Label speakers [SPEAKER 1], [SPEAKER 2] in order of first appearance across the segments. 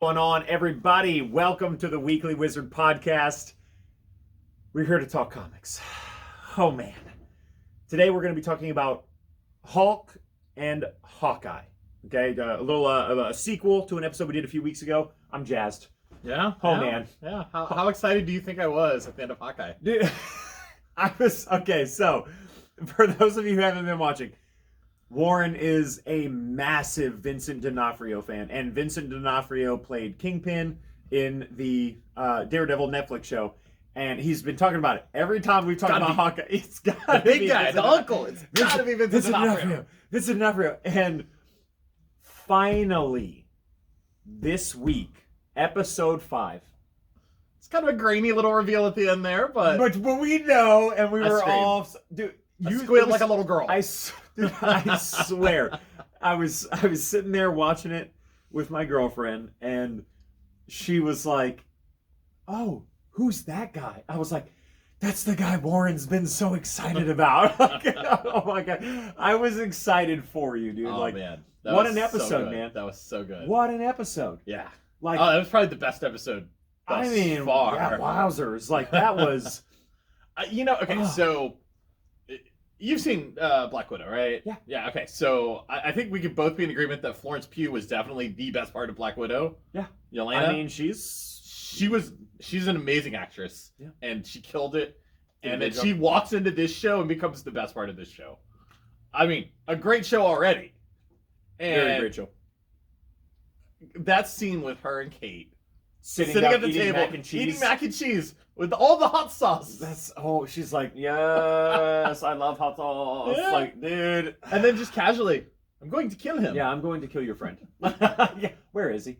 [SPEAKER 1] Going on, everybody? Welcome to the Weekly Wizard Podcast. We're here to talk comics. Oh man. Today we're going to be talking about Hulk and Hawkeye. Okay, a little a sequel to an episode we did a few weeks ago. I'm jazzed.
[SPEAKER 2] Yeah?
[SPEAKER 1] Oh
[SPEAKER 2] yeah,
[SPEAKER 1] man.
[SPEAKER 2] Yeah. How excited do you think I was at the end of Hawkeye?
[SPEAKER 1] Dude, okay, so for those of you who haven't been watching, Warren is a massive Vincent D'Onofrio fan, and Vincent D'Onofrio played Kingpin in the Daredevil Netflix show, and he's been talking about it every time we've talked about Hawkeye. It's got to be
[SPEAKER 2] big guy, the uncle. It's got to be Vincent D'Onofrio.
[SPEAKER 1] Vincent D'Onofrio, and finally, this week, episode 5.
[SPEAKER 2] It's kind of a grainy little reveal at the end there, but
[SPEAKER 1] we know, and we were all, dude.
[SPEAKER 2] You squealed like a little girl.
[SPEAKER 1] I swear. I was sitting there watching it with my girlfriend, and she was like, "Oh, who's that guy?" I was like, "That's the guy Warren's been so excited about." Oh my god. I was excited for you, dude.
[SPEAKER 2] Oh,
[SPEAKER 1] like,
[SPEAKER 2] man.
[SPEAKER 1] What an episode, man.
[SPEAKER 2] That was so good.
[SPEAKER 1] What an episode.
[SPEAKER 2] Yeah.
[SPEAKER 1] Like,
[SPEAKER 2] that was probably the best episode thus far.
[SPEAKER 1] Yeah, wowzers. Like, that was...
[SPEAKER 2] So... You've seen Black Widow, right?
[SPEAKER 1] Yeah.
[SPEAKER 2] Yeah, okay. So I think we could both be in agreement that Florence Pugh was definitely the best part of Black Widow.
[SPEAKER 1] Yeah.
[SPEAKER 2] Yelena?
[SPEAKER 1] I mean, she's
[SPEAKER 2] an amazing actress.
[SPEAKER 1] Yeah.
[SPEAKER 2] And she killed it. And then she walks into this show and becomes the best part of this show. I mean, a great show already. And
[SPEAKER 1] very great show.
[SPEAKER 2] That scene with her and Kate
[SPEAKER 1] sitting
[SPEAKER 2] at the table,
[SPEAKER 1] eating
[SPEAKER 2] mac and cheese with all the hot sauce.
[SPEAKER 1] She's like, yes, I love hot sauce.
[SPEAKER 2] Yeah.
[SPEAKER 1] Like, dude.
[SPEAKER 2] And then just casually, I'm going to kill him.
[SPEAKER 1] Yeah, I'm going to kill your friend. Yeah, where is he?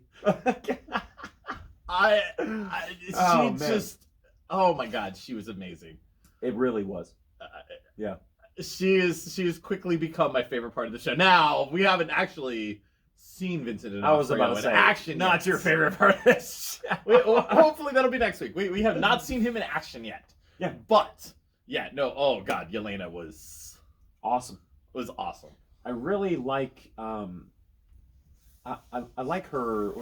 [SPEAKER 2] Oh my god, she was amazing.
[SPEAKER 1] It really was. Yeah.
[SPEAKER 2] She is quickly become my favorite part of the show. Now, we haven't actually seen Vincent D'Onofrio
[SPEAKER 1] I was about to say,
[SPEAKER 2] action
[SPEAKER 1] not
[SPEAKER 2] yet.
[SPEAKER 1] your favorite part of this.
[SPEAKER 2] Hopefully that'll be next week. We have not seen him in action yet.
[SPEAKER 1] Yeah.
[SPEAKER 2] But, oh god, Yelena was
[SPEAKER 1] awesome.
[SPEAKER 2] I
[SPEAKER 1] really like, I like her,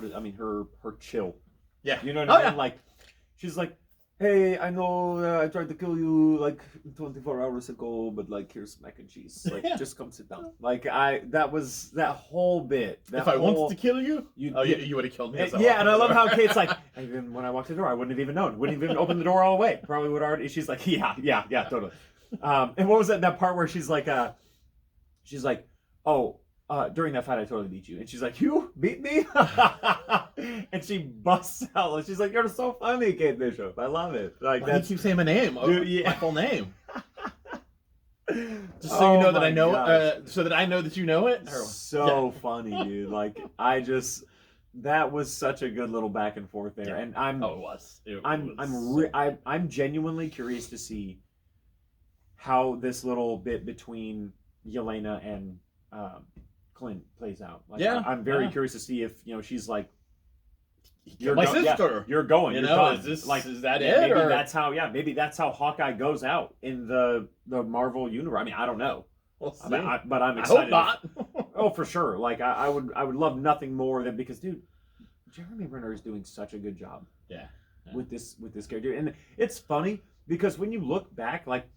[SPEAKER 1] her chill.
[SPEAKER 2] Yeah.
[SPEAKER 1] You know what I mean?
[SPEAKER 2] Yeah.
[SPEAKER 1] Like, she's like, hey, I know I tried to kill you like 24 hours ago, but like, here's mac and cheese. Like, just come sit down. Like, that whole bit.
[SPEAKER 2] If I wanted to kill you, you would have killed me.
[SPEAKER 1] Yeah, and I love how Kate's like, even when I walked the door, I wouldn't have even known. Wouldn't even open the door all the way. Probably would already. She's like, yeah, totally. And what was that part where she's like, oh, during that fight, I totally beat you. And she's like, you beat me? And she busts out. She's like, you're so funny, Kate Bishop. I love it. Like,
[SPEAKER 2] you keep saying my name.
[SPEAKER 1] Dude, yeah.
[SPEAKER 2] My full name. Just so you know that I know it. So that I know that you know it.
[SPEAKER 1] So funny, dude. Like, that was such a good little back and forth there. Yeah. And I'm genuinely curious to see how this little bit between Yelena and Clint plays out. Like, I'm very curious to see if she's like,
[SPEAKER 2] you're my sister.
[SPEAKER 1] You're going.
[SPEAKER 2] You're
[SPEAKER 1] done.
[SPEAKER 2] Is
[SPEAKER 1] it?
[SPEAKER 2] that it?
[SPEAKER 1] Maybe that's how. Yeah, maybe that's how Hawkeye goes out in the Marvel universe. I mean, I don't know.
[SPEAKER 2] We'll see.
[SPEAKER 1] But I'm excited.
[SPEAKER 2] I hope not.
[SPEAKER 1] Oh, for sure. Like, I would love nothing more than, because, dude, Jeremy Renner is doing such a good job.
[SPEAKER 2] Yeah.
[SPEAKER 1] With this character, and it's funny because when you look back, like,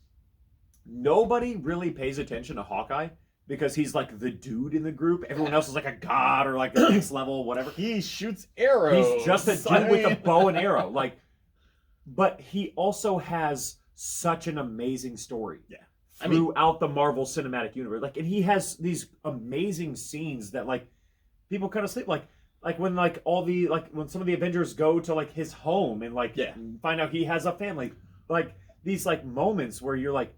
[SPEAKER 1] nobody really pays attention to Hawkeye. Because he's like the dude in the group. Everyone else is like a god or like the next level, whatever.
[SPEAKER 2] He shoots arrows.
[SPEAKER 1] He's just a dude with a bow and arrow. Like, but he also has such an amazing story.
[SPEAKER 2] Yeah.
[SPEAKER 1] Throughout the Marvel Cinematic Universe. Like, and he has these amazing scenes that, like, people kind of sleep. Like when when some of the Avengers go to like his home and like find out he has a family. Like, these like moments where you're like,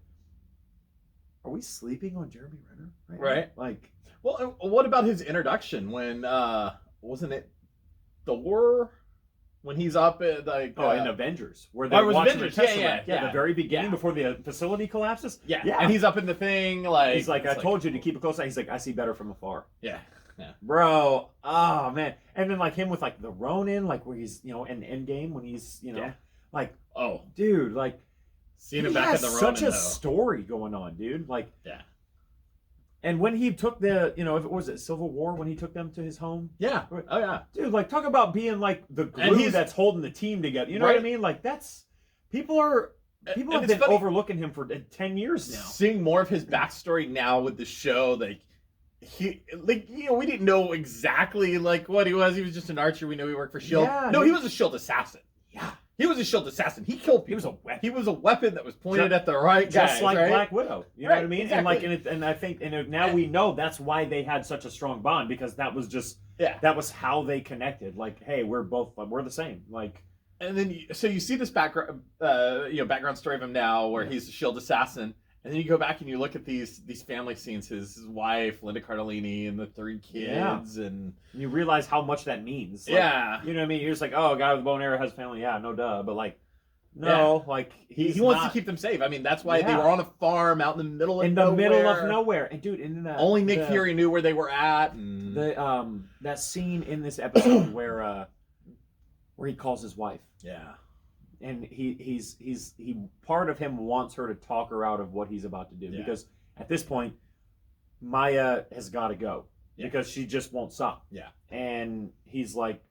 [SPEAKER 1] are we sleeping on Jeremy Renner?
[SPEAKER 2] Right.
[SPEAKER 1] Like,
[SPEAKER 2] well, what about his introduction when wasn't it Thor when he's up at like
[SPEAKER 1] in Avengers where they're watching the Tesseract at the very beginning before the facility collapses?
[SPEAKER 2] Yeah. And he's up in the thing like
[SPEAKER 1] he's like, I told you to keep it close. He's like, I see better from afar.
[SPEAKER 2] Yeah.
[SPEAKER 1] Bro, oh man. And then like him with like the Ronin, like where he's in Endgame when he's like, oh dude, like
[SPEAKER 2] seeing him back in the Ronin,
[SPEAKER 1] such a story going on, dude. Like, And when he took if it was Civil War, when he took them to his home.
[SPEAKER 2] Yeah. Oh yeah.
[SPEAKER 1] Dude, like talk about being like the glue that's holding the team together. You know what I mean? Like people have been overlooking him for 10 years now.
[SPEAKER 2] Seeing more of his backstory now with the show, we didn't know exactly like what he was. He was just an archer. We know he worked for Shield.
[SPEAKER 1] Yeah,
[SPEAKER 2] no, he was a Shield assassin.
[SPEAKER 1] Yeah.
[SPEAKER 2] He was a Shield assassin. He killed people. He was a weapon that was pointed at the right guy.
[SPEAKER 1] Just like Black Widow. You know what I mean?
[SPEAKER 2] Exactly.
[SPEAKER 1] And I think now we know that's why they had such a strong bond, because that was just that was how they connected. Like, hey, we're the same. Like,
[SPEAKER 2] and then you see this background story of him now where he's a Shield assassin. And then you go back and you look at these family scenes, his wife, Linda Cardellini, and the 3 kids, and
[SPEAKER 1] you realize how much that means. Like, you know what I mean? You're just like, oh, a guy with a bow and arrow has a family. Yeah, no duh. But like, no, like
[SPEAKER 2] he wants to keep them safe. I mean, that's why they were on a farm out in the middle of
[SPEAKER 1] nowhere. And dude,
[SPEAKER 2] only Nick Fury knew where they were at. And
[SPEAKER 1] that scene in this episode where he calls his wife.
[SPEAKER 2] Yeah.
[SPEAKER 1] And he part of him wants her to talk her out of what he's about to do, because at this point Maya has got to go because she just won't stop.
[SPEAKER 2] Yeah.
[SPEAKER 1] And he's like,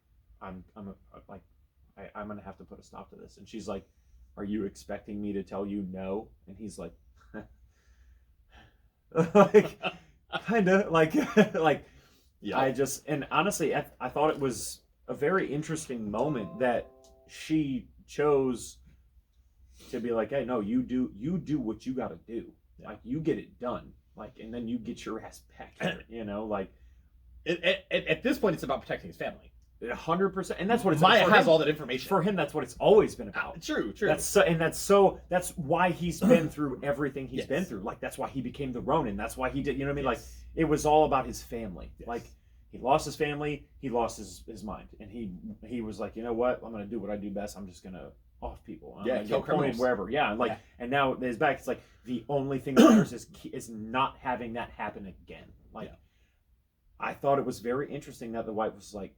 [SPEAKER 1] I'm gonna have to put a stop to this. And she's like, are you expecting me to tell you no? And he's like, like kind of like and honestly I thought it was a very interesting moment that she chose to be like, hey, no, you do what you got to do. Like, you get it done. Like, and then you get your ass back here, you know, like
[SPEAKER 2] at this point it's about protecting his family.
[SPEAKER 1] 100%. And that's what it's
[SPEAKER 2] Maya has all that information.
[SPEAKER 1] For him, that's what it's always been about.
[SPEAKER 2] True.
[SPEAKER 1] That's why he's been through everything he's been through. Like, that's why he became the Ronin. That's why he did, you know what I mean? Like, it was all about his family. Like, he lost his family, he lost his mind, and he was like, you know what? I'm gonna do what I do best. I'm just gonna off people. I'm gonna
[SPEAKER 2] kill criminals
[SPEAKER 1] wherever. And now his back. It's like the only thing that matters is not having that happen again. Like, I thought it was very interesting that the wife was like,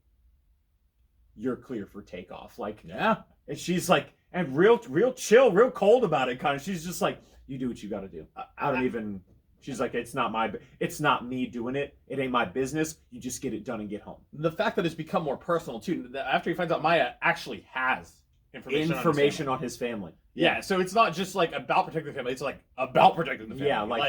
[SPEAKER 1] "You're clear for takeoff." Like, and she's like, and real chill, real cold about it. Kind of. She's just like, "You do what you got to do. I don't even." She's like, it's not me doing it. It ain't my business. You just get it done and get home.
[SPEAKER 2] The fact that it's become more personal too, after he finds out Maya actually has information
[SPEAKER 1] on his family.
[SPEAKER 2] Yeah, so it's not just like about protecting the family. It's like about protecting the family.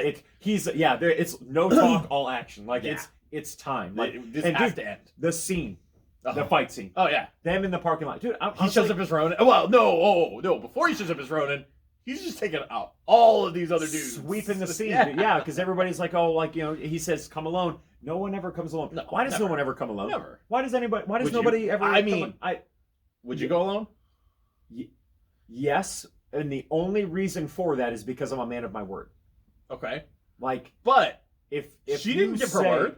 [SPEAKER 1] Yeah, it's no talk, all action. Like it's time. Like,
[SPEAKER 2] this has to end.
[SPEAKER 1] The scene, the fight scene.
[SPEAKER 2] Oh yeah,
[SPEAKER 1] them in the parking lot, dude.
[SPEAKER 2] He shows up as Ronin. Well, no. Before he shows up as Ronin, he's just taking out all of these other dudes.
[SPEAKER 1] Sweeping the scene. Yeah, because everybody's like, oh, like, you know, he says, come alone. No one ever comes alone.
[SPEAKER 2] No,
[SPEAKER 1] why does no one ever come alone?
[SPEAKER 2] Never.
[SPEAKER 1] Why does nobody ever
[SPEAKER 2] would you go alone?
[SPEAKER 1] Yes, and the only reason for that is because I'm a man of my word.
[SPEAKER 2] Okay.
[SPEAKER 1] Like,
[SPEAKER 2] but
[SPEAKER 1] if
[SPEAKER 2] she didn't give her word.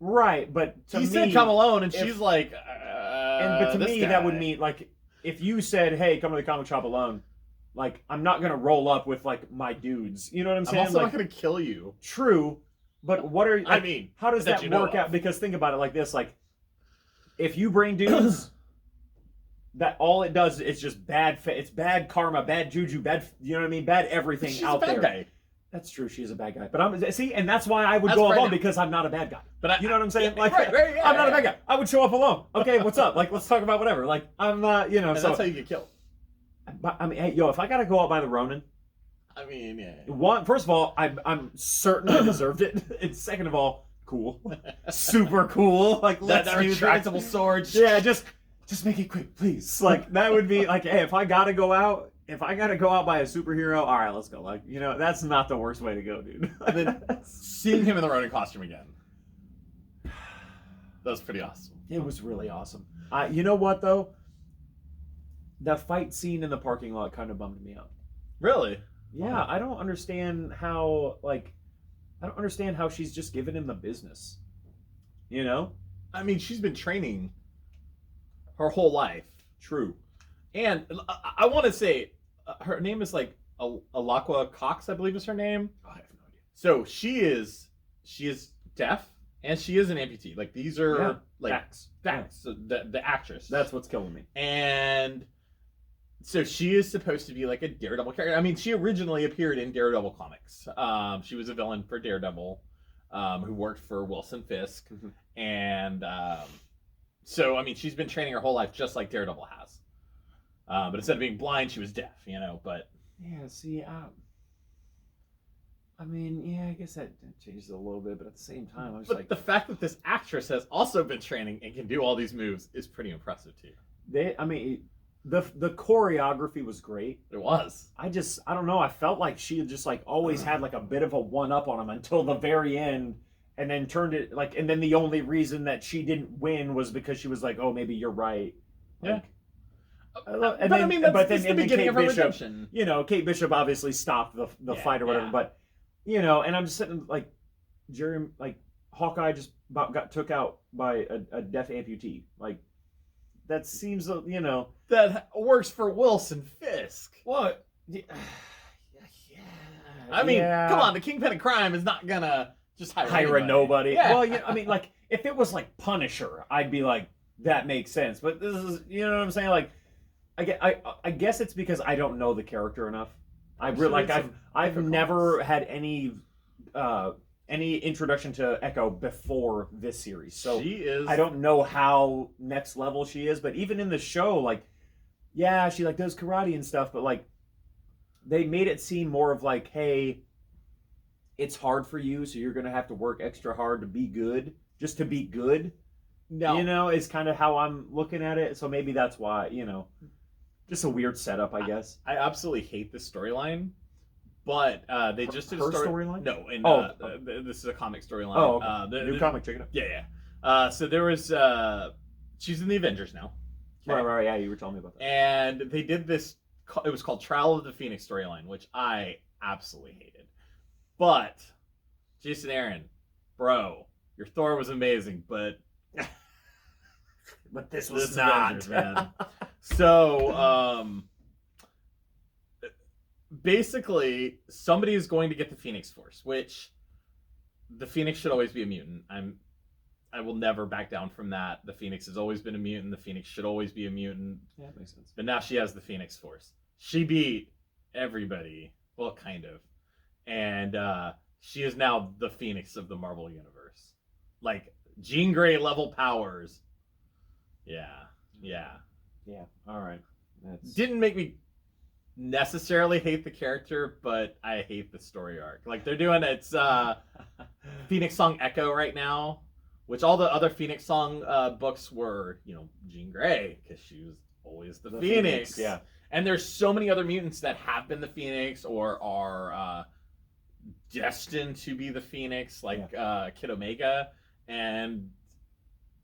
[SPEAKER 1] Right, but
[SPEAKER 2] he said come alone, and she's like, but
[SPEAKER 1] to me, that would mean, like, if you said, hey, come to the comic shop alone, like, I'm not gonna roll up with like my dudes. You know what I'm saying?
[SPEAKER 2] I'm also
[SPEAKER 1] like,
[SPEAKER 2] not gonna kill you.
[SPEAKER 1] True, but what are like, how does that work out? Because think about it like this: like, if you bring dudes, that all it does is just it's bad karma, bad juju, bad. You know what I mean? Bad everything
[SPEAKER 2] she's
[SPEAKER 1] out
[SPEAKER 2] a bad
[SPEAKER 1] there.
[SPEAKER 2] Guy.
[SPEAKER 1] That's true. She is a bad guy, but and that's why I would go alone because I'm not a bad guy. But you know what I'm saying? Like, I'm not a bad guy. I would show up alone. Okay, what's up? Like, let's talk about whatever. Like, I'm not, you know.
[SPEAKER 2] And that's how you get killed.
[SPEAKER 1] But, I mean, hey, if I gotta go out by the Ronin,
[SPEAKER 2] I mean,
[SPEAKER 1] first of all, I'm certain I deserved it, and second of all, cool, super cool. Like, let's
[SPEAKER 2] that retractable sword.
[SPEAKER 1] Yeah, just make it quick, please. Like, that would be like, hey, if I gotta go out by a superhero, all right, let's go. Like, you know, that's not the worst way to go, dude.
[SPEAKER 2] And then seeing him in the Ronin costume again, that was pretty awesome.
[SPEAKER 1] It was really awesome. You know what though? The fight scene in the parking lot kind of bummed me out.
[SPEAKER 2] Really?
[SPEAKER 1] Yeah, I don't understand how she's just giving him the business. You know?
[SPEAKER 2] I mean, she's been training her whole life.
[SPEAKER 1] True.
[SPEAKER 2] And I want to say, her name is like Alaqua Cox, I believe is her name.
[SPEAKER 1] Oh, I have no idea.
[SPEAKER 2] So she is deaf and she is an amputee. Like, these are
[SPEAKER 1] facts.
[SPEAKER 2] So the actress.
[SPEAKER 1] That's what's killing me.
[SPEAKER 2] And so she is supposed to be like a Daredevil character. I mean, she originally appeared in Daredevil comics. She was a villain for Daredevil. who worked for Wilson Fisk,
[SPEAKER 1] Mm-hmm.
[SPEAKER 2] and so I mean, she's been training her whole life just like Daredevil has. But instead of being blind, she was deaf, you know. But
[SPEAKER 1] yeah, see, I mean, yeah, I guess that changes it a little bit, but at the same time, I was
[SPEAKER 2] but
[SPEAKER 1] like,
[SPEAKER 2] the fact that this actress has also been training and can do all these moves is pretty impressive too.
[SPEAKER 1] I mean, the choreography was great.
[SPEAKER 2] It was.
[SPEAKER 1] I don't know. I felt like she had just like always had like a bit of a one up on him until the very end, and then turned it like, and then the only reason that she didn't win was because she was like, oh, maybe you're right. Like,
[SPEAKER 2] But I mean, that's the beginning of her redemption.
[SPEAKER 1] You know, Kate Bishop obviously stopped the fight or whatever, but you know, and I'm just sitting like, Hawkeye just about got took out by a deaf amputee. Like, that seems, you know,
[SPEAKER 2] that works for Wilson Fisk.
[SPEAKER 1] What?
[SPEAKER 2] I mean, come on, the Kingpin of Crime is not gonna just hire
[SPEAKER 1] a nobody.
[SPEAKER 2] Yeah.
[SPEAKER 1] Well, I mean, like, if it was like Punisher, I'd be like, that makes sense. But this is, you know what I'm saying? Like, I guess it's because I don't know the character enough. I've never had any introduction to Echo before this series, so I don't know how next level she is. But even in the show, like, yeah, she like does karate and stuff, but like, they made it seem more of like, hey, it's hard for you, so you're gonna have to work extra hard to be good, just to be good. No, you know, is kind of how I'm looking at it. So maybe that's why, you know, just a weird setup, I guess.
[SPEAKER 2] I absolutely hate this storyline. But they just did a
[SPEAKER 1] storyline?
[SPEAKER 2] No, this is a comic storyline.
[SPEAKER 1] Oh, okay. New comic, check it out.
[SPEAKER 2] Yeah. So there was she's in the Avengers now.
[SPEAKER 1] Okay? Right. Yeah, you were telling me about that.
[SPEAKER 2] And they did this. It was called Trial of the Phoenix storyline, which I absolutely hated. But Jason Aaron, bro, your Thor was amazing, but
[SPEAKER 1] this was not,
[SPEAKER 2] Avengers, man. So basically, somebody is going to get the Phoenix Force, which the Phoenix should always be a mutant. I will never back down from that. The Phoenix has always been a mutant. The Phoenix should always be a mutant.
[SPEAKER 1] Yeah, that makes sense.
[SPEAKER 2] But now she has the Phoenix Force. She beat everybody. Well, kind of. And she is now the Phoenix of the Marvel Universe. Like, Jean Grey level powers. Yeah.
[SPEAKER 1] All right.
[SPEAKER 2] Didn't make me necessarily hate the character, but I hate the story arc. Like, they're doing it's Phoenix Song Echo right now, which all the other Phoenix Song books were, you know, Jean Grey, because she was always the Phoenix.
[SPEAKER 1] Yeah.
[SPEAKER 2] And there's so many other mutants that have been the Phoenix or are destined to be the Phoenix, like Kid Omega, and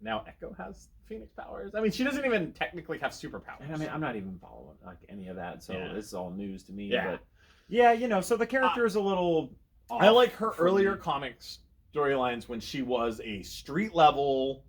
[SPEAKER 2] now Echo has Phoenix powers. I mean, she doesn't even technically have superpowers.
[SPEAKER 1] And I mean, I'm not even following like any of that, so this is all news to me.
[SPEAKER 2] Yeah.
[SPEAKER 1] But yeah, you know, so the character is a little off.
[SPEAKER 2] I like her earlier comics storylines when she was a street level,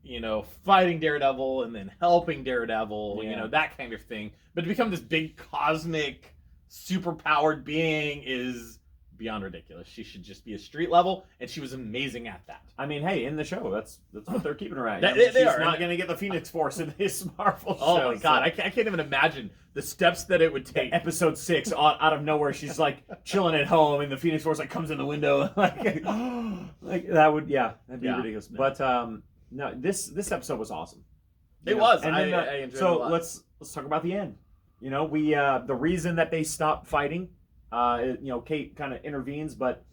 [SPEAKER 2] you know, fighting Daredevil and then helping Daredevil, you know, that kind of thing. But to become this big cosmic, super-powered being is beyond ridiculous. She should just be a street level, and she was amazing at that.
[SPEAKER 1] I mean, hey, in the show, that's what they're keeping her at.
[SPEAKER 2] She's
[SPEAKER 1] not going to get the Phoenix Force in this Marvel show.
[SPEAKER 2] Oh my god, I can't even imagine the steps that it would take.
[SPEAKER 1] Episode 6, out of nowhere, she's like chilling at home, and the Phoenix Force like comes in the window, like that would, that'd be ridiculous. But no, this episode was awesome.
[SPEAKER 2] It was.
[SPEAKER 1] And then,
[SPEAKER 2] I enjoyed it a
[SPEAKER 1] so
[SPEAKER 2] lot.
[SPEAKER 1] let's talk about the end. You know, we the reason that they stopped fighting, you know, Kate kind of intervenes, but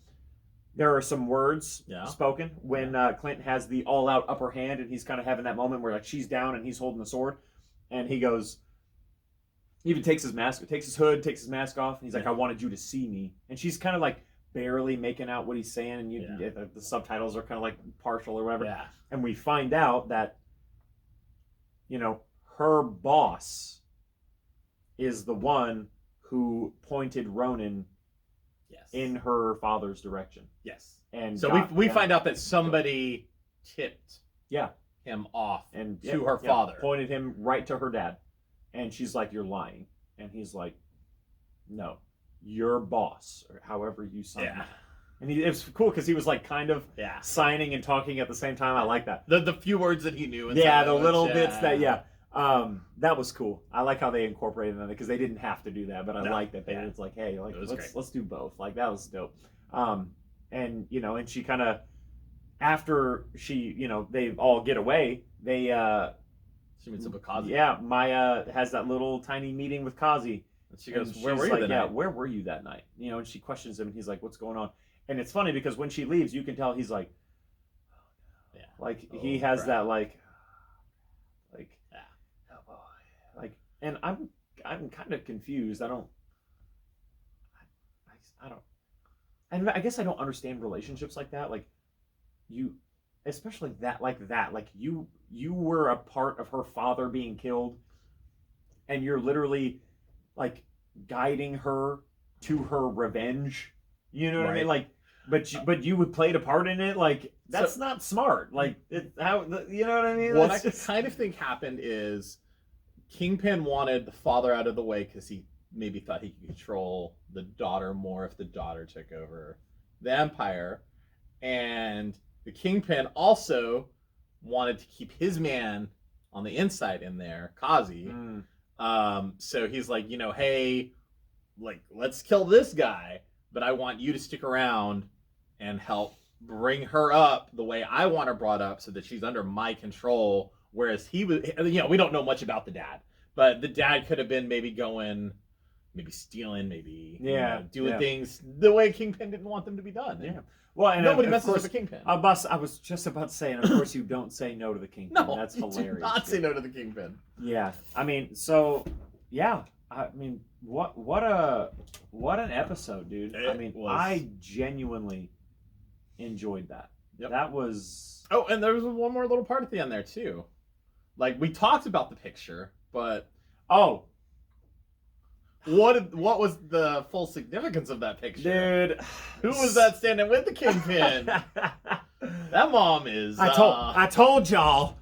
[SPEAKER 1] there are some words spoken when Clint has the all-out upper hand, and he's kind of having that moment where like she's down and he's holding the sword, and he goes, he even takes his mask, takes his hood, takes his mask off, and he's like, "I wanted you to see me," and she's kind of like barely making out what he's saying, and the subtitles are kind of like partial or whatever, and we find out that, you know, her boss is the one who pointed Ronan in her father's direction.
[SPEAKER 2] Yes.
[SPEAKER 1] And
[SPEAKER 2] so we find out that somebody tipped him off
[SPEAKER 1] and
[SPEAKER 2] to her father.
[SPEAKER 1] Pointed him right to her dad. And she's like, "You're lying." And he's like, "No, your boss," or however you sign it. And it was cool because he was like kind of signing and talking at the same time. I like that.
[SPEAKER 2] The few words that he knew.
[SPEAKER 1] The little bits that, that was cool. I like how they incorporated that because they didn't have to do that, but I like that it's like, hey, like let's do both. Like that was dope. and and she kind of, after she, they all get away, they
[SPEAKER 2] She meets up with Kazi.
[SPEAKER 1] yeah, Maya has that little tiny meeting with Kazi.
[SPEAKER 2] And she goes,
[SPEAKER 1] And
[SPEAKER 2] "Where
[SPEAKER 1] she's
[SPEAKER 2] were you
[SPEAKER 1] like,
[SPEAKER 2] that
[SPEAKER 1] yeah,
[SPEAKER 2] night?"
[SPEAKER 1] where were you that night? And she questions him, and he's like, what's going on? And it's funny because when she leaves, you can tell he's like,
[SPEAKER 2] Yeah.
[SPEAKER 1] like
[SPEAKER 2] Oh,
[SPEAKER 1] he has
[SPEAKER 2] crap.
[SPEAKER 1] that like,
[SPEAKER 2] Yeah.
[SPEAKER 1] oh boy, like, and I'm kind of confused. I don't, and I guess I don't understand relationships like that. Like, you, especially that, like you were a part of her father being killed, and you're literally like guiding her to her revenge. You know what I mean?
[SPEAKER 2] Right.
[SPEAKER 1] Like, but you would played a part in it. Like, that's not smart. Like, you know what I mean?
[SPEAKER 2] What
[SPEAKER 1] That's
[SPEAKER 2] I
[SPEAKER 1] just...
[SPEAKER 2] kind of think happened is Kingpin wanted the father out of the way because he maybe thought he could control the daughter more if the daughter took over the Empire. And the Kingpin also wanted to keep his man on the inside in there, Kazi. So he's like, hey, like, let's kill this guy, but I want you to stick around and help bring her up the way I want her brought up so that she's under my control. Whereas he was, we don't know much about the dad, but the dad could have been maybe stealing, maybe doing things the way Kingpin didn't want them to be done.
[SPEAKER 1] Yeah. Well, and
[SPEAKER 2] nobody
[SPEAKER 1] of
[SPEAKER 2] messes
[SPEAKER 1] course,
[SPEAKER 2] with the Kingpin.
[SPEAKER 1] I was just about to say, and of course you don't say no to the Kingpin.
[SPEAKER 2] No,
[SPEAKER 1] that's
[SPEAKER 2] you
[SPEAKER 1] hilarious.
[SPEAKER 2] do not say no to the Kingpin.
[SPEAKER 1] Yeah, I mean, so yeah, I mean, what an episode, dude. I genuinely enjoyed that.
[SPEAKER 2] Yep.
[SPEAKER 1] That was...
[SPEAKER 2] Oh, and there was one more little part at the end there too. Like, we talked about the picture, but what was the full significance of that picture?
[SPEAKER 1] Dude,
[SPEAKER 2] who was that standing with the Kingpin? That mom is...
[SPEAKER 1] I told y'all.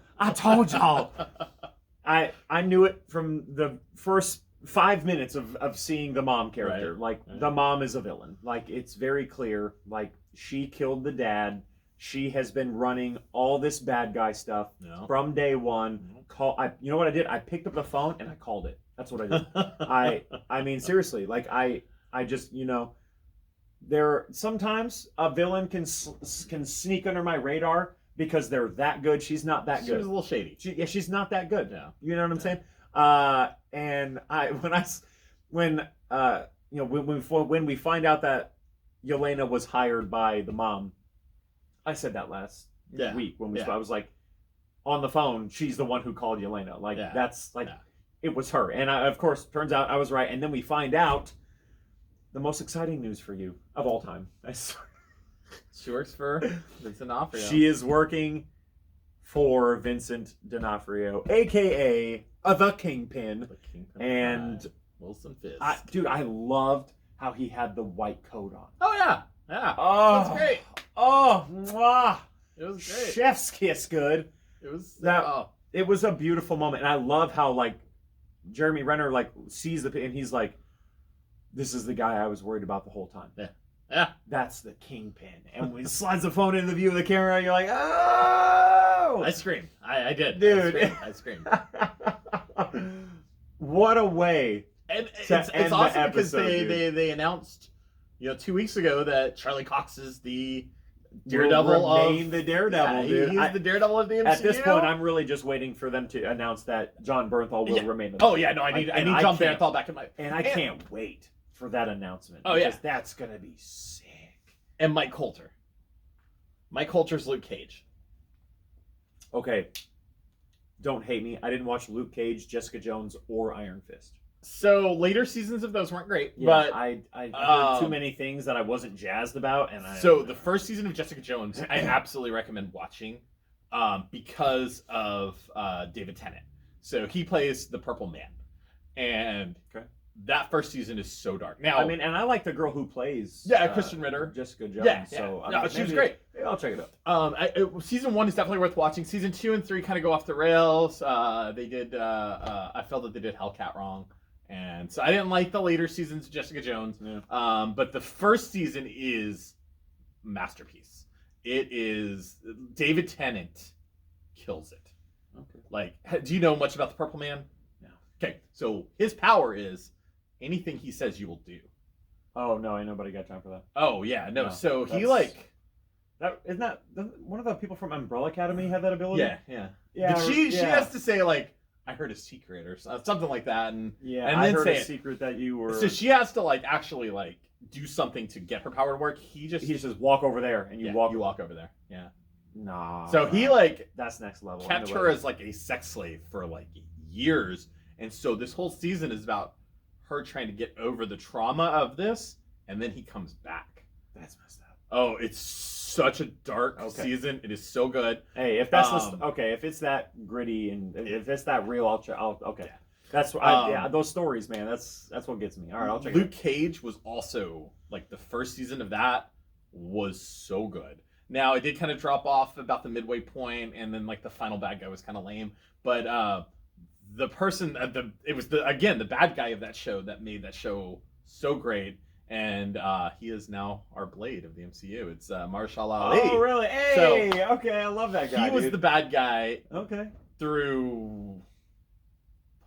[SPEAKER 1] I knew it from the first 5 minutes of seeing the mom character.
[SPEAKER 2] Right.
[SPEAKER 1] Like, the mom is a villain. Like, it's very clear. Like, she killed the dad. She has been running all this bad guy stuff from day one. You know what I did? I picked up the phone and I called it. That's what I did. I mean, seriously. Like, I just, there sometimes a villain can sneak under my radar because they're that good. She's not that good.
[SPEAKER 2] She was a little shady.
[SPEAKER 1] She's not that good.
[SPEAKER 2] Yeah.
[SPEAKER 1] You know what I'm saying? And when we find out that Yelena was hired by the mom, I said that last week when we spoke. I was like, on the phone, she's the one who called Yelena. Like, that's like, it was her. And of course, turns out I was right. And then we find out the most exciting news for you of all time. I swear.
[SPEAKER 2] She works for Vincent D'Onofrio.
[SPEAKER 1] She is working for Vincent D'Onofrio, a.k.a. The Kingpin. And
[SPEAKER 2] Wilson Fisk.
[SPEAKER 1] I loved how he had the white coat on.
[SPEAKER 2] Oh, yeah. Yeah.
[SPEAKER 1] Oh,
[SPEAKER 2] that's great.
[SPEAKER 1] Oh, mwah.
[SPEAKER 2] It was great.
[SPEAKER 1] Chef's kiss good.
[SPEAKER 2] It was
[SPEAKER 1] It was a beautiful moment. And I love how, like, Jeremy Renner, like, sees and he's like, this is the guy I was worried about the whole time.
[SPEAKER 2] Yeah.
[SPEAKER 1] That's the Kingpin. And when he slides the phone into the view of the camera, you're like, oh!
[SPEAKER 2] I screamed. I did.
[SPEAKER 1] Dude.
[SPEAKER 2] I screamed.
[SPEAKER 1] What a way.
[SPEAKER 2] And it's awesome because they announced, 2 weeks ago that Charlie Cox is the Daredevil
[SPEAKER 1] the Daredevil, dude.
[SPEAKER 2] He's the Daredevil of the MCU.
[SPEAKER 1] At this point, I'm really just waiting for them to announce that John Bernthal will remain the Daredevil.
[SPEAKER 2] I need John Bernthal back in my...
[SPEAKER 1] And I can't wait for that announcement.
[SPEAKER 2] Oh, yeah.
[SPEAKER 1] Because that's going to be sick.
[SPEAKER 2] And Mike Coulter. Mike Coulter's Luke Cage.
[SPEAKER 1] Okay. Don't hate me. I didn't watch Luke Cage, Jessica Jones, or Iron Fist.
[SPEAKER 2] So later seasons of those weren't great,
[SPEAKER 1] but I heard too many things that I wasn't jazzed about, and
[SPEAKER 2] the first season of Jessica Jones, I absolutely recommend watching, because of David Tennant. So he plays the Purple Man, and that first season is so dark. Now,
[SPEAKER 1] I mean, and I like the girl who plays
[SPEAKER 2] Kristen Ritter,
[SPEAKER 1] Jessica Jones.
[SPEAKER 2] Yeah.
[SPEAKER 1] So
[SPEAKER 2] she was great.
[SPEAKER 1] Maybe I'll check it out.
[SPEAKER 2] Season 1 is definitely worth watching. Season 2 and 3 kind of go off the rails. They did. I felt that they did Hellcat wrong. And so I didn't like the later seasons of Jessica Jones.
[SPEAKER 1] Yeah.
[SPEAKER 2] But the first season is masterpiece. It is... David Tennant kills it.
[SPEAKER 1] Okay.
[SPEAKER 2] Like, do you know much about the Purple Man?
[SPEAKER 1] No.
[SPEAKER 2] Okay, so his power is anything he says you will do.
[SPEAKER 1] Oh no, ain't nobody got time for that.
[SPEAKER 2] Oh yeah, no.
[SPEAKER 1] No,
[SPEAKER 2] So he
[SPEAKER 1] that's-
[SPEAKER 2] like
[SPEAKER 1] That isn't that doesn't one of the people from Umbrella Academy have that ability?
[SPEAKER 2] yeah.
[SPEAKER 1] Yeah.
[SPEAKER 2] But she
[SPEAKER 1] yeah.
[SPEAKER 2] has to say like I heard a secret or something like that, and
[SPEAKER 1] Yeah,
[SPEAKER 2] and
[SPEAKER 1] I
[SPEAKER 2] then
[SPEAKER 1] heard
[SPEAKER 2] say
[SPEAKER 1] a
[SPEAKER 2] it.
[SPEAKER 1] secret that you were.
[SPEAKER 2] So she has to like actually like do something to get her power to work. He just
[SPEAKER 1] walk over there and you walk.
[SPEAKER 2] You walk over there. Yeah.
[SPEAKER 1] Nah.
[SPEAKER 2] So he like
[SPEAKER 1] that's next level.
[SPEAKER 2] kept her as like a sex slave for like years, and so this whole season is about her trying to get over the trauma of this, and then he comes back.
[SPEAKER 1] That's messed up.
[SPEAKER 2] Oh, it's such a dark season. It is so good.
[SPEAKER 1] Hey, if that's if it's that gritty and if it's that real, I'll okay. Yeah. That's those stories, man. That's what gets me. All right, I'll check.
[SPEAKER 2] Luke Cage was also like the first season of that was so good. Now it did kind of drop off about the midway point, and then like the final bad guy was kind of lame. But the person it was the bad guy of that show that made that show so great. And he is now our Blade of the MCU. It's Marshall Ali.
[SPEAKER 1] Oh, really? Hey, okay, I love that guy.
[SPEAKER 2] He was the bad guy.
[SPEAKER 1] Okay.
[SPEAKER 2] Through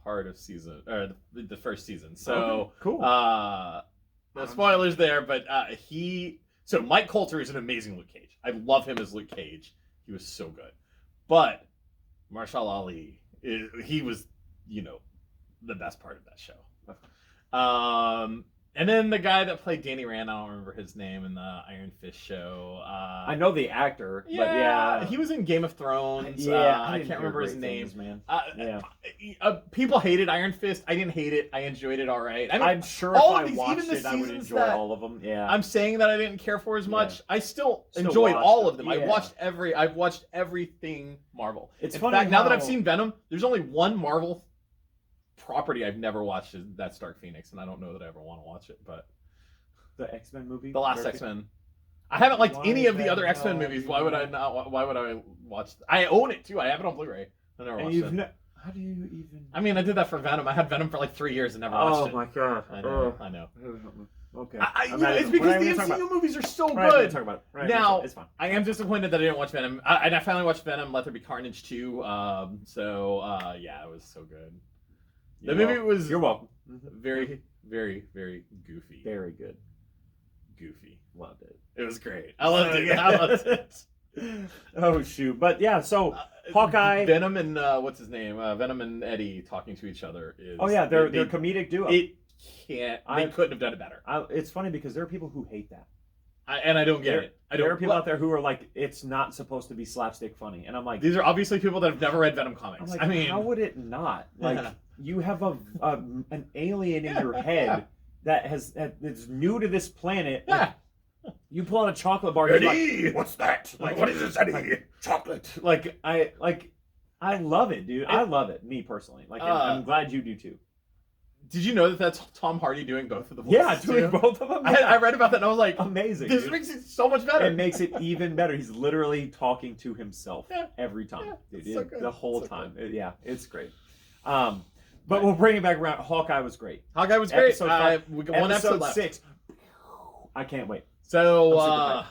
[SPEAKER 2] part of season or the first season. So
[SPEAKER 1] cool.
[SPEAKER 2] No spoilers there, but So Mike Coulter is an amazing Luke Cage. I love him as Luke Cage. He was so good. But Marshall Ali, he was, the best part of that show. And then the guy that played Danny Rand, I don't remember his name in the Iron Fist show.
[SPEAKER 1] I know the actor, but yeah.
[SPEAKER 2] He was in Game of Thrones.
[SPEAKER 1] Yeah,
[SPEAKER 2] I can't remember his name.
[SPEAKER 1] Things, man.
[SPEAKER 2] People hated Iron Fist. I didn't hate it. I enjoyed it all right. I mean,
[SPEAKER 1] I'm sure if I watched it, I would enjoy all of them. Yeah.
[SPEAKER 2] I'm saying that I didn't care for as much. I still
[SPEAKER 1] watched
[SPEAKER 2] enjoyed all of them.
[SPEAKER 1] Yeah.
[SPEAKER 2] I've watched everything Marvel.
[SPEAKER 1] It's
[SPEAKER 2] in
[SPEAKER 1] funny
[SPEAKER 2] fact, now that I've seen Venom, there's only one Marvel property I've never watched, is that's Dark Phoenix, and I don't know that I ever want to watch it, but
[SPEAKER 1] the X-Men movie?
[SPEAKER 2] The last X-Men. I haven't liked any of the other X-Men movies. Why would I not? Why would I watch? I own it too. I have it on Blu-ray. I never watched it.
[SPEAKER 1] How do you even?
[SPEAKER 2] I mean, I did that for Venom. I had Venom for like 3 years and never watched it.
[SPEAKER 1] Oh my god!
[SPEAKER 2] I know.
[SPEAKER 1] Okay.
[SPEAKER 2] It's because the MCU movies are so good.
[SPEAKER 1] Talk about it.
[SPEAKER 2] Now,
[SPEAKER 1] it's fine.
[SPEAKER 2] I am disappointed that I didn't watch Venom. And I finally watched Venom: Let There Be Carnage 2. Yeah, it was so good. The movie was.
[SPEAKER 1] You're welcome.
[SPEAKER 2] Very, very, very goofy.
[SPEAKER 1] Very good.
[SPEAKER 2] Goofy.
[SPEAKER 1] Loved it.
[SPEAKER 2] It was great. I loved it. I loved it.
[SPEAKER 1] Oh shoot! But yeah, so Hawkeye,
[SPEAKER 2] Venom, and what's his name? Venom and Eddie talking to each other is.
[SPEAKER 1] Oh yeah, they're comedic duo.
[SPEAKER 2] They couldn't have done it better.
[SPEAKER 1] It's funny because there are people who hate that.
[SPEAKER 2] I don't get it.
[SPEAKER 1] There are people out there who are like, it's not supposed to be slapstick funny, and I'm like,
[SPEAKER 2] these are obviously people that have never read Venom comics.
[SPEAKER 1] I'm like, how would it not? Like, you have an alien in your head that's new to this planet.
[SPEAKER 2] Yeah.
[SPEAKER 1] Like, you pull out a chocolate bar.
[SPEAKER 2] Eddie,
[SPEAKER 1] like,
[SPEAKER 2] what's that? Like, what is this, Eddie? Chocolate.
[SPEAKER 1] I love it, dude. I love it. Me personally. Like, I'm glad you do too.
[SPEAKER 2] Did you know that that's Tom Hardy doing both of the voices?
[SPEAKER 1] Yeah, doing both of them.
[SPEAKER 2] Yeah. I read about that and I was like,
[SPEAKER 1] amazing.
[SPEAKER 2] This makes it so much better.
[SPEAKER 1] It makes it even better. He's literally talking to himself every time, dude.
[SPEAKER 2] So good.
[SPEAKER 1] The whole time. It's great. But we'll bring it back around. Hawkeye was great.
[SPEAKER 2] Hawkeye was great.
[SPEAKER 1] We got
[SPEAKER 2] one episode left.
[SPEAKER 1] 6. I can't wait.
[SPEAKER 2] So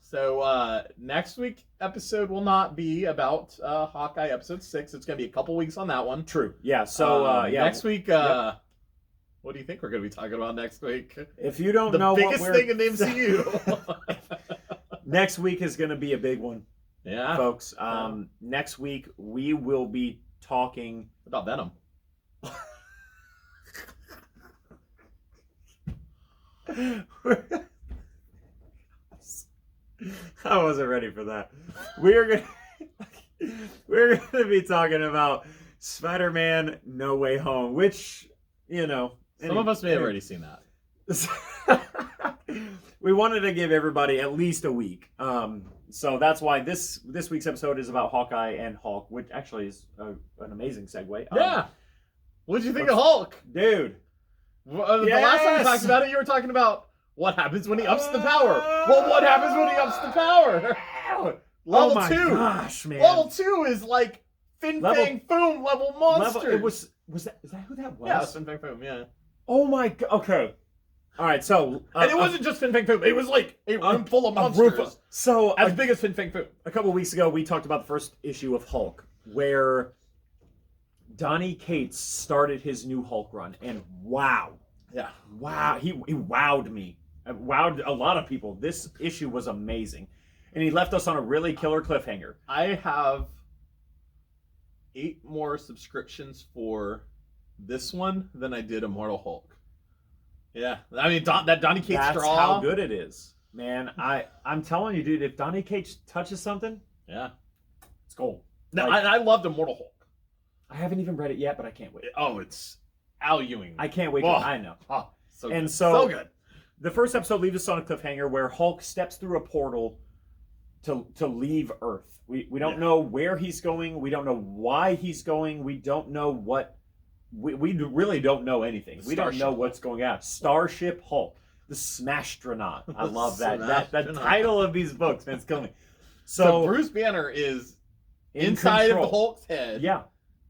[SPEAKER 2] So next week episode will not be about Hawkeye episode 6. It's going to be a couple weeks on that one.
[SPEAKER 1] True. Yeah. So
[SPEAKER 2] next week. What do you think we're going to be talking about next week?
[SPEAKER 1] If you don't know,
[SPEAKER 2] the biggest thing in the MCU.
[SPEAKER 1] Next week is going to be a big one.
[SPEAKER 2] Yeah,
[SPEAKER 1] folks. Next week we will be talking
[SPEAKER 2] about Venom.
[SPEAKER 1] I wasn't ready for that. We're gonna be talking about Spider-Man: No Way Home, which
[SPEAKER 2] some of us may have already seen that.
[SPEAKER 1] We wanted to give everybody at least a week, so that's why this week's episode is about Hawkeye and Hulk, which actually is an amazing segue.
[SPEAKER 2] Yeah. What did you think of Hulk,
[SPEAKER 1] dude?
[SPEAKER 2] The last time we talked about it, you were talking about what happens when he ups the power. Well, what happens when he ups the power? Level 2.
[SPEAKER 1] Gosh, man.
[SPEAKER 2] Level 2 is like Fin Fang Foom level monster.
[SPEAKER 1] Is that who that was?
[SPEAKER 2] Yeah, it was Fin Fang Foom. Yeah.
[SPEAKER 1] Oh my god. Okay. All right. So
[SPEAKER 2] and it wasn't just Fin Fang Foom. It was like a room full of monsters.
[SPEAKER 1] So
[SPEAKER 2] as big as Fin Fang Foom.
[SPEAKER 1] A couple weeks ago, we talked about the first issue of Hulk, where Donny Cates started his new Hulk run, and wow.
[SPEAKER 2] Yeah.
[SPEAKER 1] Wow, he wowed me. Wowed a lot of people. This issue was amazing. And he left us on a really killer cliffhanger.
[SPEAKER 2] I have 8 more subscriptions for this one than I did Immortal Hulk. Yeah. I mean, that Donny Cates
[SPEAKER 1] That's
[SPEAKER 2] straw.
[SPEAKER 1] how good it is. Man, I'm telling you, dude, if Donny Cates touches something,
[SPEAKER 2] Yeah.
[SPEAKER 1] it's gold.
[SPEAKER 2] No,
[SPEAKER 1] Like,
[SPEAKER 2] I loved Immortal Hulk.
[SPEAKER 1] I haven't even read it yet, but I can't wait.
[SPEAKER 2] Oh, it's Al Ewing.
[SPEAKER 1] I can't wait.
[SPEAKER 2] Oh.
[SPEAKER 1] I know.
[SPEAKER 2] Oh, so
[SPEAKER 1] And
[SPEAKER 2] good.
[SPEAKER 1] so
[SPEAKER 2] good.
[SPEAKER 1] The first episode leaves us on a cliffhanger where Hulk steps through a portal to leave Earth. We don't know where he's going. We don't know why he's going. We don't know what. We really don't know anything. We don't know what's going on. Starship Hulk, the Smashtronaut. I love that. That title of these books, man, it's killing me.
[SPEAKER 2] So Bruce Banner is inside of the Hulk's head.
[SPEAKER 1] Yeah.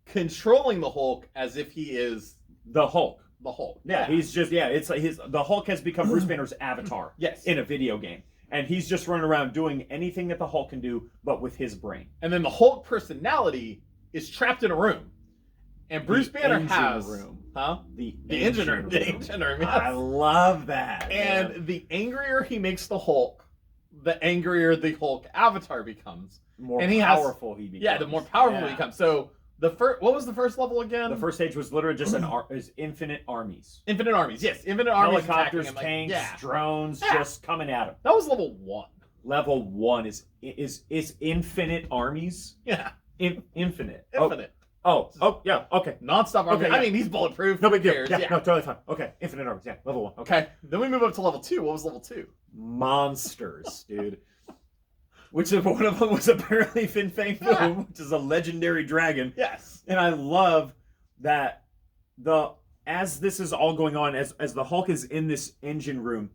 [SPEAKER 2] Controlling the Hulk as if he is
[SPEAKER 1] the Hulk.
[SPEAKER 2] The Hulk.
[SPEAKER 1] Yeah, he's just it's like the Hulk has become Bruce Banner's avatar.
[SPEAKER 2] Yes.
[SPEAKER 1] In a video game. And he's just running around doing anything that the Hulk can do, but with his brain.
[SPEAKER 2] And then the Hulk personality is trapped in a room. And Bruce Banner has
[SPEAKER 1] the
[SPEAKER 2] engine room. The engine room. Yes.
[SPEAKER 1] I love that.
[SPEAKER 2] And the angrier he makes the Hulk, the angrier the Hulk avatar becomes.
[SPEAKER 1] More powerful he becomes.
[SPEAKER 2] Yeah, the more powerful he becomes. So what was the first level again?
[SPEAKER 1] The first stage was literally just is infinite armies.
[SPEAKER 2] Infinite armies, yes. Infinite armies.
[SPEAKER 1] Helicopters, tanks, drones, just coming at him.
[SPEAKER 2] That was level 1.
[SPEAKER 1] Level 1 is infinite armies.
[SPEAKER 2] Yeah.
[SPEAKER 1] Infinite.
[SPEAKER 2] Infinite.
[SPEAKER 1] Oh, yeah, okay.
[SPEAKER 2] Non-stop armies.
[SPEAKER 1] Okay, yeah.
[SPEAKER 2] I mean, he's bulletproof.
[SPEAKER 1] No big deal. Yeah, no, totally fine. Okay, infinite armies. Yeah, level 1.
[SPEAKER 2] Okay. Then we move up to level 2. What was level 2?
[SPEAKER 1] Monsters, dude. Which one of them was apparently Fin Fang Foom, which is a legendary dragon.
[SPEAKER 2] Yes.
[SPEAKER 1] And I love that as this is all going on, as the Hulk is in this engine room,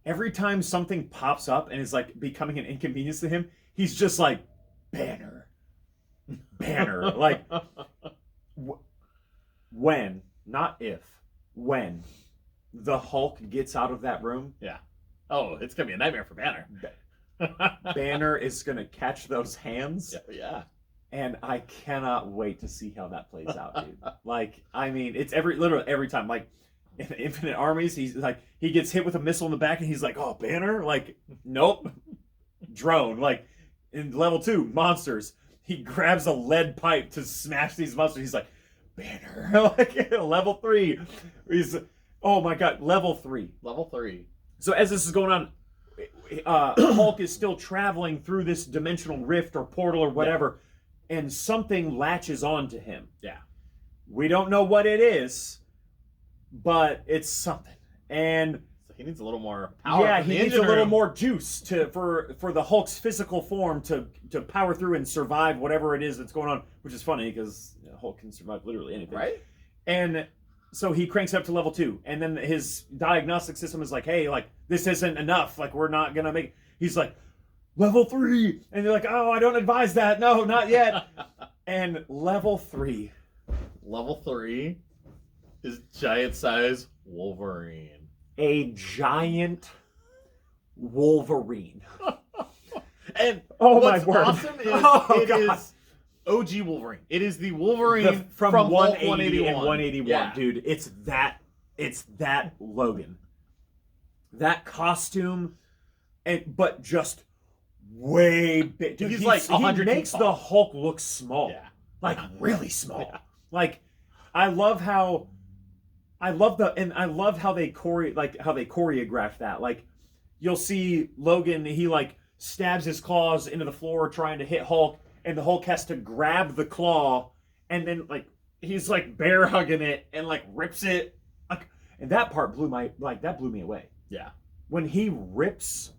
[SPEAKER 1] every time something pops up and is like becoming an inconvenience to him, he's just like, Banner. Like, when, not if, when the Hulk gets out of that room.
[SPEAKER 2] Yeah. Oh, it's going to be a nightmare for Banner.
[SPEAKER 1] Banner is going to catch those hands.
[SPEAKER 2] Yeah.
[SPEAKER 1] And I cannot wait to see how that plays out, dude. Like, I mean, it's literally every time. Like, in Infinite Armies, he's like, he gets hit with a missile in the back and he's like, oh, Banner? Like, nope. Drone. Like, in level 2, monsters, he grabs a lead pipe to smash these monsters. He's like, Banner. Like, level 3. Oh my God, level 3.
[SPEAKER 2] Level 3.
[SPEAKER 1] So as this is going on, Hulk is still traveling through this dimensional rift or portal or whatever, and something latches on to him.
[SPEAKER 2] Yeah.
[SPEAKER 1] We don't know what it is, but it's something. And
[SPEAKER 2] so he needs a little more power.
[SPEAKER 1] Yeah, he needs a little more juice for the Hulk's physical form to power through and survive whatever it is that's going on, which is funny because Hulk can survive literally anything.
[SPEAKER 2] Right?
[SPEAKER 1] And so he cranks up to level 2, and then his diagnostic system is like, hey, like, this isn't enough. Like, we're not going to make it. He's like, level 3. And they're like, oh, I don't advise that. No, not yet. And level 3.
[SPEAKER 2] Level 3 is giant size Wolverine.
[SPEAKER 1] A giant Wolverine.
[SPEAKER 2] And
[SPEAKER 1] what's
[SPEAKER 2] my word. Awesome is it is OG Wolverine. It is the Wolverine
[SPEAKER 1] from 180 and 181,
[SPEAKER 2] yeah.
[SPEAKER 1] dude. It's that Logan. That costume, but just way big. Dude,
[SPEAKER 2] he's like 100.
[SPEAKER 1] He makes the Hulk look small.
[SPEAKER 2] Yeah.
[SPEAKER 1] Like really small.
[SPEAKER 2] Yeah.
[SPEAKER 1] Like I love how they choreograph that. Like you'll see Logan, he like stabs his claws into the floor trying to hit Hulk, and the Hulk has to grab the claw, and then like he's like bear hugging it and like rips it. Like, and that part blew me away.
[SPEAKER 2] Yeah.
[SPEAKER 1] When he rips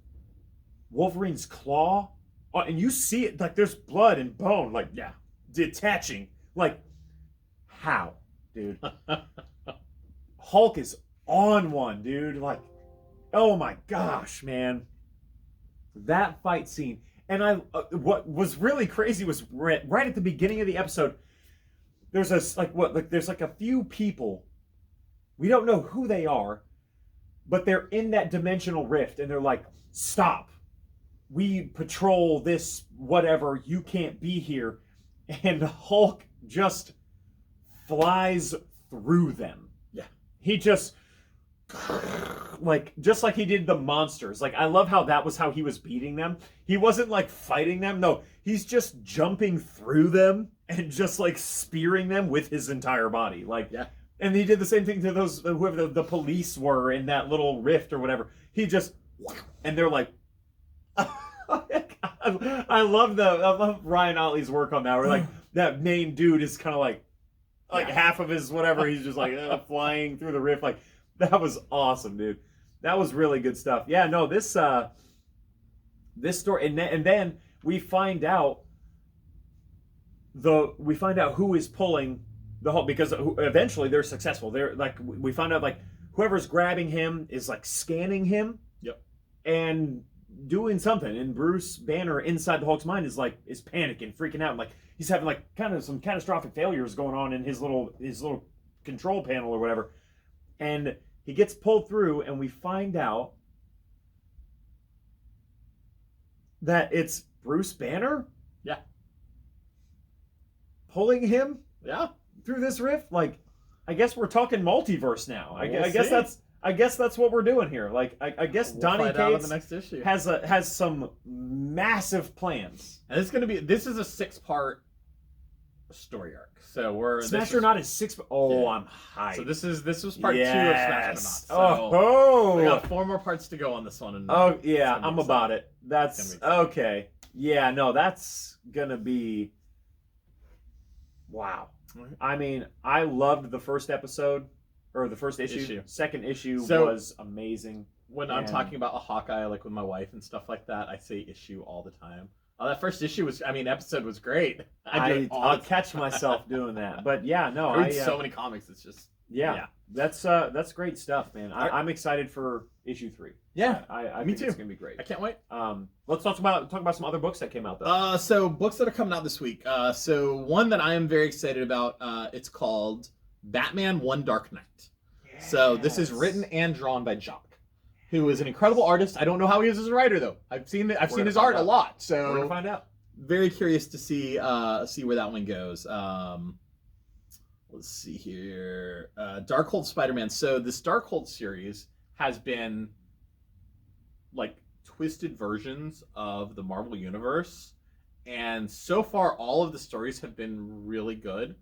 [SPEAKER 1] Wolverine's claw, and you see it, like there's blood and bone, like detaching. Like, how, dude? Hulk is on one, dude. Like, oh my gosh, man. That fight scene. And what was really crazy was right at the beginning of the episode, there's there's like a few people, we don't know who they are, but they're in that dimensional rift, and they're like, stop. We patrol this, whatever, you can't be here. And Hulk just flies through them.
[SPEAKER 2] Yeah.
[SPEAKER 1] He just like just like he did the monsters. Like I love how that was how he was beating them. He wasn't like fighting them. No, he's just jumping through them and just like spearing them with his entire body. Like
[SPEAKER 2] Yeah.
[SPEAKER 1] And he did the same thing to those whoever the police were in that little rift or whatever. He just and they're like I love Ryan Otley's work on that. Where like that main dude is kind of like half of his whatever. He's just like flying through the rift. Like that was awesome, dude. That was really good stuff. Yeah, no, this story, and then we find out who is pulling the whole, because eventually they're successful. They're like, we find out like whoever's grabbing him is like scanning him.
[SPEAKER 2] Yep. And
[SPEAKER 1] doing something, and Bruce Banner inside the Hulk's mind is panicking, freaking out, like he's having like kind of some catastrophic failures going on in his little control panel or whatever, and he gets pulled through, and we find out that it's Bruce Banner, pulling him, through this rift. Like, I guess we're talking multiverse now. I guess that's what we're doing here. Like, I guess Donny Cates
[SPEAKER 2] the next issue
[SPEAKER 1] has some massive plans.
[SPEAKER 2] And this is a 6-part story arc. So
[SPEAKER 1] Smash or Not is 6. Oh, yeah. I'm hyped.
[SPEAKER 2] So this was part 2 of Smash or Not.
[SPEAKER 1] So
[SPEAKER 2] we got 4 more parts to go on this one. And
[SPEAKER 1] I'm about it. That's okay. Yeah, no, that's gonna be wow. I mean, I loved the first episode. Or the first issue. Second issue was amazing.
[SPEAKER 2] When I'm talking about a Hawkeye, like with my wife and stuff like that, I say issue all the time. That first episode was great.
[SPEAKER 1] I'll catch myself doing that. But yeah, no,
[SPEAKER 2] I read so many comics. It's just
[SPEAKER 1] that's great stuff, man. I'm excited for issue 3.
[SPEAKER 2] Yeah,
[SPEAKER 1] I
[SPEAKER 2] me
[SPEAKER 1] think
[SPEAKER 2] too.
[SPEAKER 1] It's gonna be great.
[SPEAKER 2] I can't wait.
[SPEAKER 1] Let's talk about some other books that came out though.
[SPEAKER 2] So books that are coming out this week. So one that I am very excited about. It's called Batman: One Dark Knight. Yes. So this is written and drawn by Jock, who is an incredible artist. I don't know how he is as a writer though. I've seen his art a lot. So
[SPEAKER 1] we're gonna find out.
[SPEAKER 2] Very curious to see where that one goes. Let's see here. Darkhold Spider-Man. So this Darkhold series has been like twisted versions of the Marvel Universe, and so far all of the stories have been really good.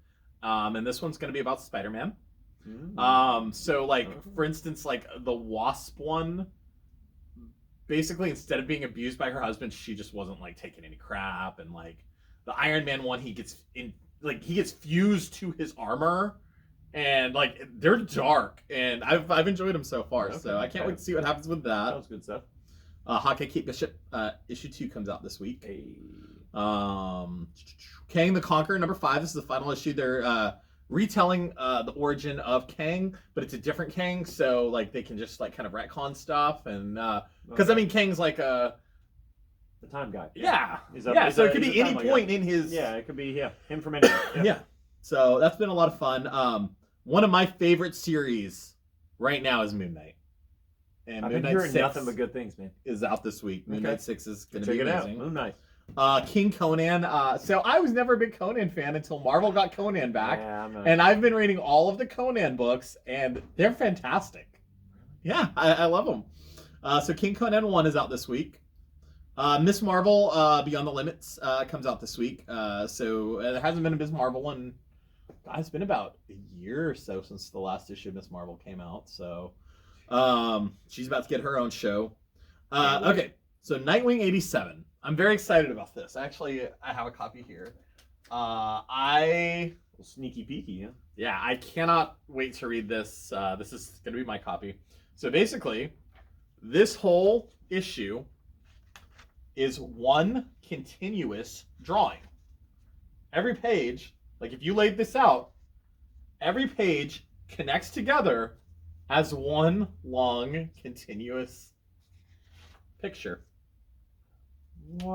[SPEAKER 2] And this one's going to be about Spider-Man. So like for instance, like the Wasp one, basically instead of being abused by her husband, she just wasn't like taking any crap. And like the Iron Man one, he gets fused to his armor, and like they're dark, and I've enjoyed them so far. Okay, so I can't wait to see what happens with that.
[SPEAKER 1] That was good stuff.
[SPEAKER 2] Hawkeye Kate Bishop issue 2 comes out this week. Kang the Conqueror number 5. This is the final issue. They're retelling the origin of Kang, but it's a different Kang, so like they can just like kind of retcon stuff, and because I mean Kang's like the
[SPEAKER 1] time guy.
[SPEAKER 2] So it could be any point in his.
[SPEAKER 1] Yeah, it could be him from anywhere.
[SPEAKER 2] Yeah. So that's been a lot of fun. One of my favorite series right now is Moon Knight. And
[SPEAKER 1] I've
[SPEAKER 2] Moon
[SPEAKER 1] been
[SPEAKER 2] Knight
[SPEAKER 1] hearing
[SPEAKER 2] 6
[SPEAKER 1] nothing but good things, man.
[SPEAKER 2] Is out this week. Moon Knight 6 is going to be
[SPEAKER 1] amazing.
[SPEAKER 2] Moon
[SPEAKER 1] Knight.
[SPEAKER 2] King Conan. So I was never a big Conan fan until Marvel got Conan back.
[SPEAKER 1] Yeah,
[SPEAKER 2] and I've been reading all of the Conan books, and they're fantastic. Yeah, I love them. So King Conan 1 is out this week. Miss Marvel Beyond the Limits comes out this week. So there hasn't been a Miss Marvel one. God, it's been about a year or so since the last issue of Miss Marvel came out. So she's about to get her own show. Okay, so Nightwing 87. I'm very excited about this. Actually, I have a copy here.
[SPEAKER 1] Sneaky peeky,
[SPEAKER 2] Yeah, I cannot wait to read this. This is going to be my copy. So basically, this whole issue is one continuous drawing. Every page, like if you laid this out, every page connects together as one long continuous picture.
[SPEAKER 1] What?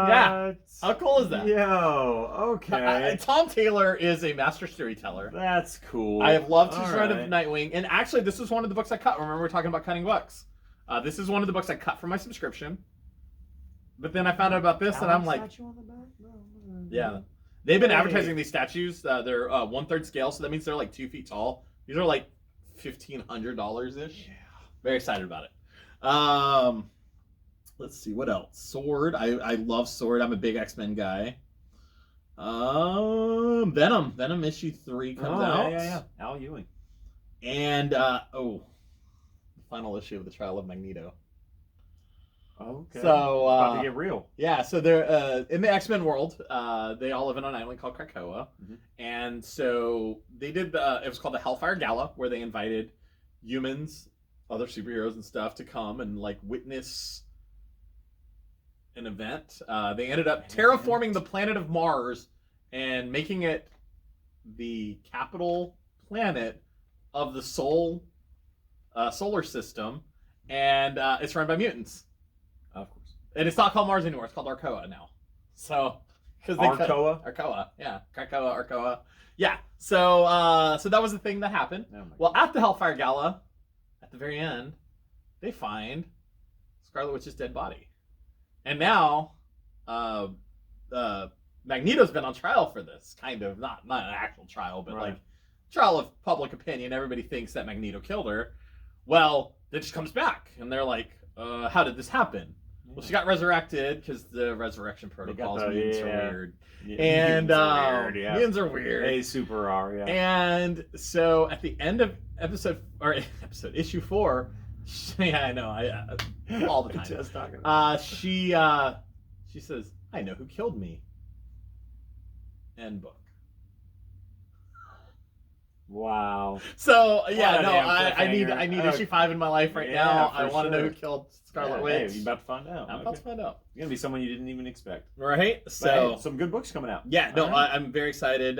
[SPEAKER 2] Yeah. How cool is that?
[SPEAKER 1] Yo, okay.
[SPEAKER 2] Tom Taylor is a master storyteller.
[SPEAKER 1] That's cool.
[SPEAKER 2] I have loved his run of Nightwing. And actually, this was one of the books I cut. Remember, we were talking about cutting books. This is one of the books I cut for my subscription. But then I found out about this, and I'm like... Yeah. They've been advertising these statues. They're 1/3 scale, so that means they're like 2 feet tall. These are like $1,500 ish.
[SPEAKER 1] Yeah.
[SPEAKER 2] Very excited about it. Let's see what else. Sword. I love Sword. I'm a big X-Men guy. Venom issue 3 comes out.
[SPEAKER 1] Yeah. Al Ewing.
[SPEAKER 2] And the final issue of the Trial of Magneto.
[SPEAKER 1] Okay.
[SPEAKER 2] So
[SPEAKER 1] it's about to get real.
[SPEAKER 2] Yeah, so they're in the X-Men world. They all live on an island called Krakoa, and so they did it was called the Hellfire Gala, where they invited humans, other superheroes and stuff to come and like witness an event. They ended up terraforming the planet of Mars and making it the capital planet of the solar system, and it's run by mutants.
[SPEAKER 1] Of course.
[SPEAKER 2] And it's not called Mars anymore. It's called Arkoa now. So, Arkoa, yeah, Krakoa, Arkoa, yeah. So that was the thing that happened. Well, at the Hellfire Gala, at the very end, they find Scarlet Witch's dead body, and now Magneto's been on trial for this. Kind of not an actual trial, but like trial of public opinion. Everybody thinks that Magneto killed her. Well, then she comes back, and they're like, "How did this happen?" Well, she got resurrected because the resurrection protocols mutants are weird.
[SPEAKER 1] Yeah,
[SPEAKER 2] And
[SPEAKER 1] mutants
[SPEAKER 2] are weird.
[SPEAKER 1] They super are, yeah.
[SPEAKER 2] And so at the end of issue 4, I know, all the time.
[SPEAKER 1] Just talking about
[SPEAKER 2] she says, "I know who killed me." End book.
[SPEAKER 1] Wow.
[SPEAKER 2] So I need issue 5 in my life right now. I want to know who killed Scarlet Witch.
[SPEAKER 1] Hey, you're about to find out.
[SPEAKER 2] I'm about to find out.
[SPEAKER 1] It's gonna be someone you didn't even expect.
[SPEAKER 2] Right. So
[SPEAKER 1] hey, some good books coming out.
[SPEAKER 2] Yeah. No, right. I'm very excited.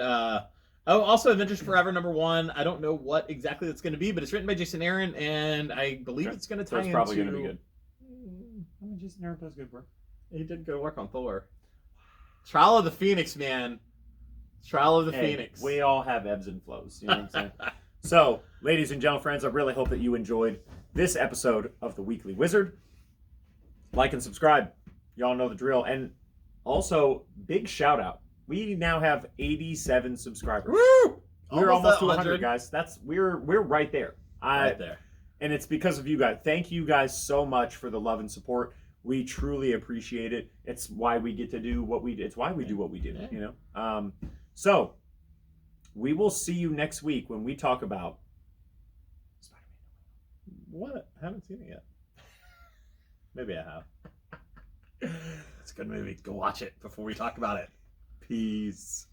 [SPEAKER 2] Also, Avengers Forever #1. I don't know what exactly it's going to be, but it's written by Jason Aaron, and I believe it's going to tie into.
[SPEAKER 1] It's probably going to be good. I mean, Jason Aaron does good work.
[SPEAKER 2] He did good work on Thor. Trial of the Phoenix, man. Trial of the Phoenix.
[SPEAKER 1] We all have ebbs and flows. You know what I'm saying? So, ladies and gentlemen, friends, I really hope that you enjoyed this episode of The Weekly Wizard. Like and subscribe. Y'all know the drill. And also, big shout out. We now have 87 subscribers.
[SPEAKER 2] Woo!
[SPEAKER 1] We're almost to 100, guys. We're right there.
[SPEAKER 2] Right there.
[SPEAKER 1] And it's because of you guys. Thank you guys so much for the love and support. We truly appreciate it. It's why we get to do what we do. It's why we do what we do, you know? So, we will see you next week when we talk about Spider-Man.
[SPEAKER 2] What? I haven't seen it yet. Maybe I have. It's a good movie. Go watch it before we talk about it.
[SPEAKER 1] Peace.